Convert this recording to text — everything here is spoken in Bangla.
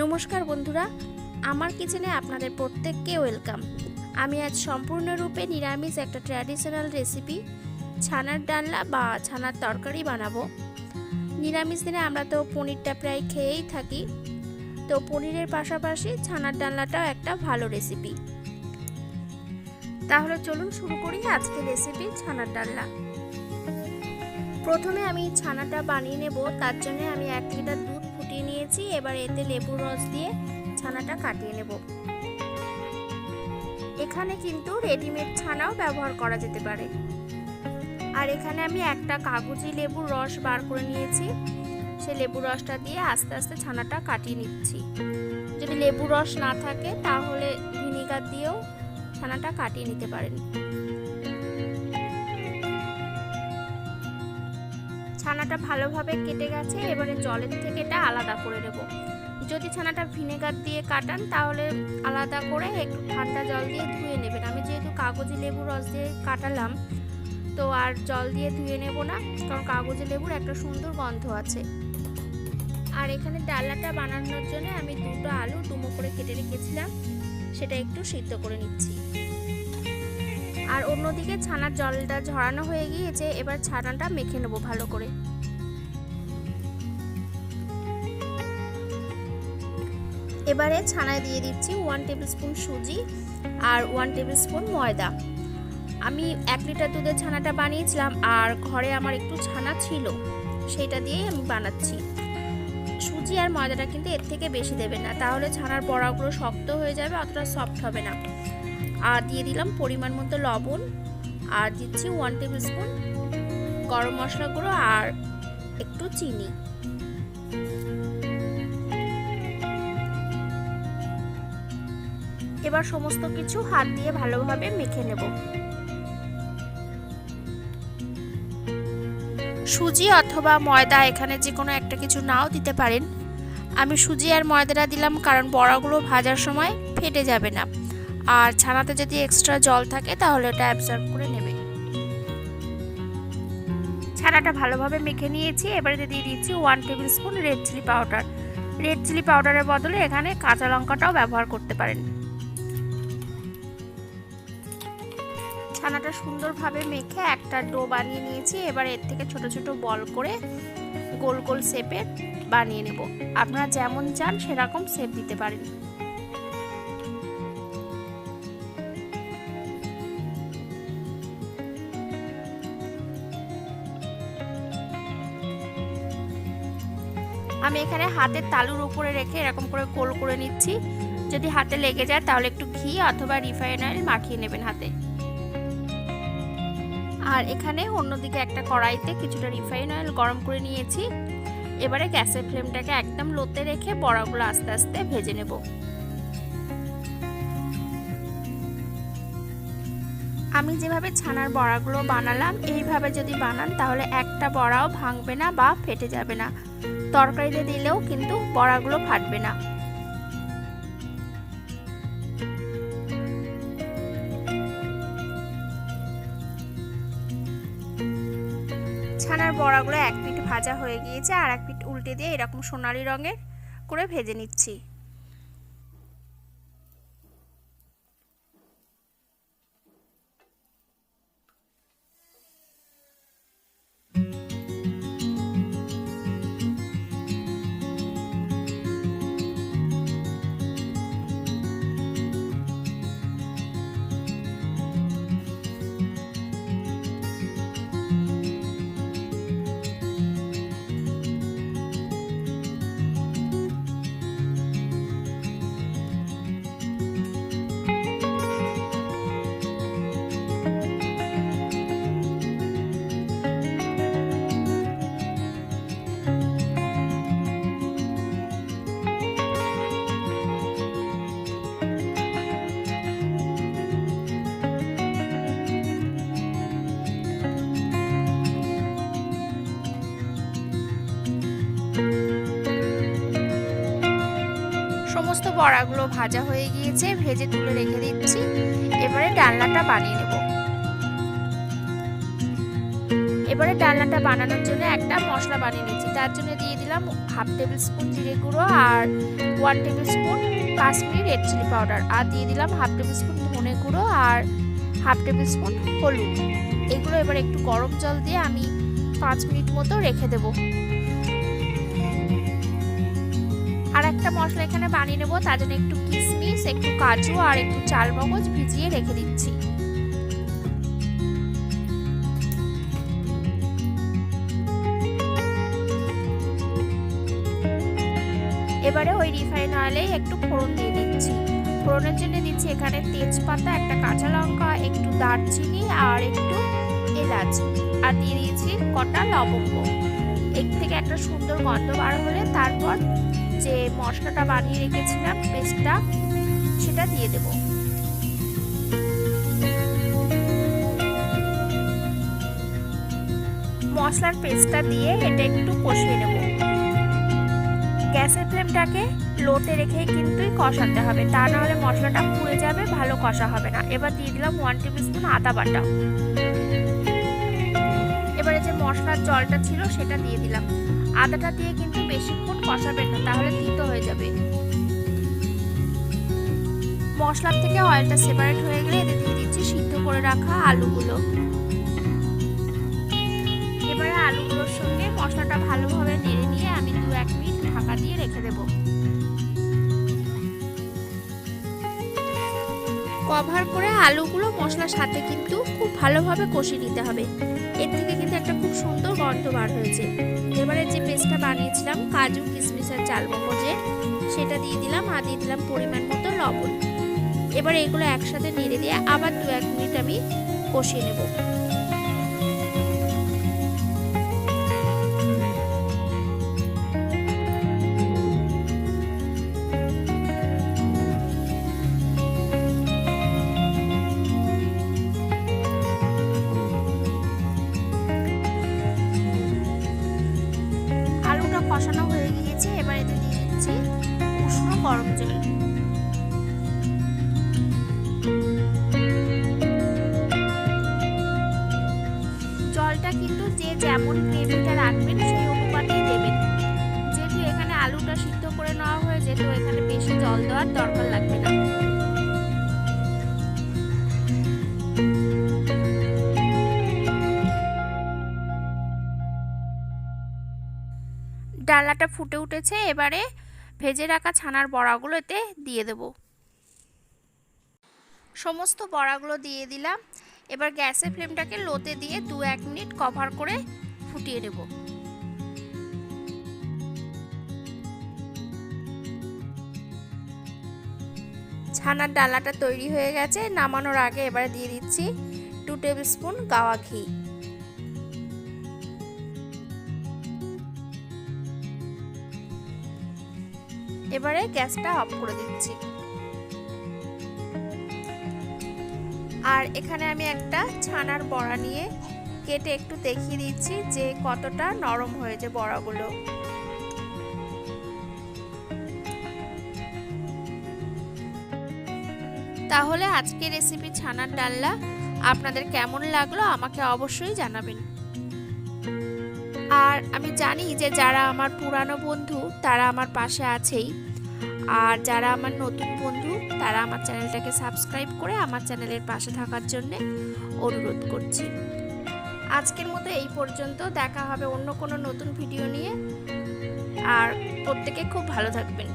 নমস্কার বন্ধুরা, আমার কিচেনে আপনাদের প্রত্যেককে ওয়েলকাম। আমি আজ সম্পূর্ণরূপে নিরামিষ একটা ট্র্যাডিশনাল রেসিপি ছানার ডালনা বা ছানার তরকারি বানাবো। নিরামিষ দিনে আমরা তো পনিরটা প্রায় খেয়েই থাকি, তো পনিরের পাশাপাশি ছানার ডালনাটাও একটা ভালো রেসিপি। তাহলে চলুন শুরু করি আজকের রেসিপি ছানার ডালনা। প্রথমে আমি ছানাটা বানিয়ে নেব, তার জন্য আমি 1 লিটার দুধ ফুটিয়ে নিয়েছি। এবার এতে লেবুর রস দিয়ে ছানাটা কাটিয়ে নেব। এখানে কিন্তু রেডিমেড ছানাও ব্যবহার করা যেতে পারে। আর এখানে আমি একটা কাগজি লেবুর রস বার করে নিয়েছি, সেই লেবুর রসটা দিয়ে আস্তে আস্তে ছানাটা কাটিয়ে নিচ্ছি। যদি লেবুর রস না থাকে তাহলে ভিনিগার দিয়েও ছানাটা কাটিয়ে নিতে পারেন। ছানাটা ভালোভাবে কেটে গেছে, এবারে জলের থেকে এটা আলাদা করে নেব। যদি ছানাটা ভিনেগার দিয়ে কাটান তাহলে আলাদা করে একটু ঠান্ডা জল দিয়ে ধুয়ে নেবেন। আমি যেহেতু কাগজি লেবুর রস দিয়ে কাটালাম, তো আর জল দিয়ে ধুয়ে নেব না, কারণ কাগজি লেবুর একটা সুন্দর গন্ধ আছে। আর এখানে ডালনাটা বানানোর জন্য আমি 2টো আলু ডুমো করে কেটে রেখেছিলাম, সেটা একটু সিদ্ধ করে নিচ্ছি। আর অন্যদিকে ছানার জলটা ঝরানো হয়ে গিয়েছে, এবার ছানাটা মেখে নেব ভালো করে। এবারে ছানায় দিয়ে দিচ্ছি 1 টেবিল স্পুন সুজি আর 1 টেবিল স্পুন ময়দা। আমি 1 লিটার দুধের ছানাটা বানিয়েছিলাম, আর ঘরে আমার একটু ছানা ছিল, সেটা দিয়েই আমি বানাচ্ছি। সুজি আর ময়দাটা কিন্তু এর থেকে বেশি দেবেন না, তাহলে ছানার বড়াগুলো শক্ত হয়ে যাবে, অতটা সফট হবে না। আর দিয়ে দিলাম পরিমাণ মতো লবণ, আর দিচ্ছি 1 টেবিল স্পুন গরম মশলা গুঁড়ো আর একটু চিনি। এবার সমস্ত কিছু হাত দিয়ে ভালোভাবে মেখে নেব। সুজি অথবা ময়দা এখানে যে কোনো একটা কিছু নাও দিতে পারেন। আমি সুজি আর ময়দাটা দিলাম কারণ বড়াগুলো ভাজার সময় ফেটে যাবে না, আর ছানাতে যদি এক্সট্রা জল থাকে তাহলে ওটা অ্যাবজর্ব করে নেবে। ছানাটা ভালোভাবে মেখে নিয়েছি। এবারে দিয়ে দিচ্ছি 1 tablespoon red chilli powder. Red chilli পাউডারের বদলে এখানে কাঁচা লঙ্কাটাও ব্যবহার করতে পারেন। ছানাটা সুন্দরভাবে মেখে একটা ডো বানিয়ে নিয়েছি। এবার এর থেকে ছোট ছোট বল করে গোল গোল শেপের বানিয়ে নেব। আপনারা যেমন চান সেরকম শেপ দিতে পারেন। আমি এখানে হাতের তালুর উপরে রেখে এরকম করে গোল করে নিচ্ছি। যদি হাতে লেগে যায় তাহলে একটু ঘি অথবা রিফাইন অয়েল মাখিয়ে নেবেন হাতে। আর এখানে অন্যদিকে একটা কড়াইতে কিছুটা রিফাইন অয়েল গরম করে নিয়েছি। এবারে গ্যাসের ফ্লেমটাকে একদম লোতে রেখে বড়াগুলো আস্তে আস্তে ভেজে নেব। আমি যেভাবে ছানার বড়াগুলো বানালাম, এইভাবে যদি বানান তাহলে একটা বড়াও ভাঙবে না বা ফেটে যাবে না। তরকারিতে দিলেও কিন্তু বড়াগুলো ফাটবে না। ছানার বড়াগুলো 1 পিঠ ভাজা হয়ে গিয়েছে, আর 1 পিঠ উল্টে দিয়ে এরকম সোনালী রঙের করে ভেজে নিচ্ছি। সমস্ত বড়াগুলো ভাজা হয়ে গিয়েছে, ভেজে তুলে রেখে দিচ্ছি। এবারে ডালনাটা বানিয়ে নেব। এবারে ডালনাটা বানানোর জন্য একটা মশলা বানিয়ে নিচ্ছি। তার জন্য দিয়ে দিলাম 1/2 টেবিল স্পুন জিরে গুঁড়ো আর 1 tablespoon Kashmiri red chilli powder, আর দিয়ে দিলাম 1/2 টেবিল স্পুন ধনে গুঁড়ো আর 1/2 টেবিল স্পুন হলুদ। এগুলো এবার একটু গরম জল দিয়ে আমি 5 মিনিট মতো রেখে দেব। আর একটা মশলা এখানে বানিয়ে নেব, তার জন্য একটু কিশমিশ, একটু কাজু আর একটু চালমগজ ভিজিয়ে রেখে দিচ্ছি। এবারে ওই রিফাইন অয়েলে একটু ফোড়ন দিয়ে দিচ্ছি। ফোড়নের জন্য দিচ্ছি এখানে তেজপাতা, একটা কাঁচা লঙ্কা, একটু দারচিনি আর একটু এলাচ, আর দিয়ে দিয়েছি কটা লবঙ্গ। এর থেকে একটা সুন্দর গন্ধ বার হলে তারপর যে মশলাটা বানিয়ে রেখেছিলাম পেস্টটা, সেটা দিয়ে দেব। মশলার পেস্টটা দিয়ে এটা একটু কষিয়ে নেব। গ্যাসের ফ্লেমটাকে লোতে রেখেই কিন্তু কষাতে হবে, তা না হলে মশলাটা পুড়ে যাবে, ভালো কষা হবে না। এবার দিয়ে দিলাম 1 টেবিল স্পুন আদা বাটা। এবারে যে মশলার জলটা ছিল সেটা দিয়ে দিলাম। আদাটা দিয়ে কিন্তু বেশিক্ষণ কষাবেন না, তাহলে তিতো হয়ে যাবে। মশলার থেকে অয়েলটা সেপারেট হয়ে গেলে এতে দিয়ে দিচ্ছি সিদ্ধ করে রাখা আলুগুলো। এবারে আলুগুলোর সঙ্গে মশলাটা ভালোভাবে নেড়ে নিয়ে আমি 2-1 মিনিট ঢাকা দিয়ে রেখে দেব। কভার করে আলুগুলো মশলার সাথে কিন্তু খুব ভালোভাবে কষিয়ে নিতে হবে। এর থেকে কিন্তু একটা খুব সুন্দর গন্ধ বার হয়েছে। এবারে যে পেস্টটা বানিয়েছিলাম কাজু কিশমিশ আর চালমগজের, সেটা দিয়ে দিলাম, আর দিয়ে দিলাম পরিমাণ মতো লবণ। এবার এগুলো একসাথে নেড়ে দিয়ে আবার 2-1 মিনিট আমি কষিয়ে নেব। কষানো হয়ে গিয়েছে, এবার এতে দিয়ে দিচ্ছি উষ্ণ গরম জল। জলটা কিন্তু যে যেমন গ্রেভিটা রাখবেন সেই অনুপাতেই দেবেন। যেহেতু এখানে আলুটা সিদ্ধ করে নেওয়া হয়েছে, তো এখানে বেশি জল দেওয়ার দরকার লাগবে না। ডালনাটা ফুটে উঠেছে, এবারে ভেজে রাখা ছানার বড়াগুলো এতে দিয়ে দেব। সমস্ত বড়াগুলো দিয়ে দিলাম। এবার গ্যাসের ফ্লেমটাকে লোতে দিয়ে 2-1 মিনিট কভার করে ফুটিয়ে নেব। ছানার ডালনাটা তৈরি হয়ে গেছে। নামানোর আগে এবারে দিয়ে দিচ্ছি 2 টেবিল স্পুন গাওয়া ঘি। এবারে গ্যাসটা অফ করে দিচ্ছি। আর এখানে আমি একটা ছানার বড়া নিয়ে কেটে একটু দেখিয়ে দিচ্ছি যে কতটা নরম হয়েছে বড়াগুলো। তাহলে আজকের রেসিপি ছানার ডালনা আপনাদের কেমন লাগলো আমাকে অবশ্যই জানাবেন। আর আমি জানি যে যারা আমার পুরানো বন্ধু তারা আমার পাশে আছেই, আর যারা আমার নতুন বন্ধু তারা আমার চ্যানেলটাকে সাবস্ক্রাইব করে আমার চ্যানেলের পাশে থাকার জন্য অনুরোধ করছি। আজকের মতো এই পর্যন্ত, দেখা হবে অন্য কোনো নতুন ভিডিও নিয়ে। আর প্রত্যেকে খুব ভালো থাকবেন।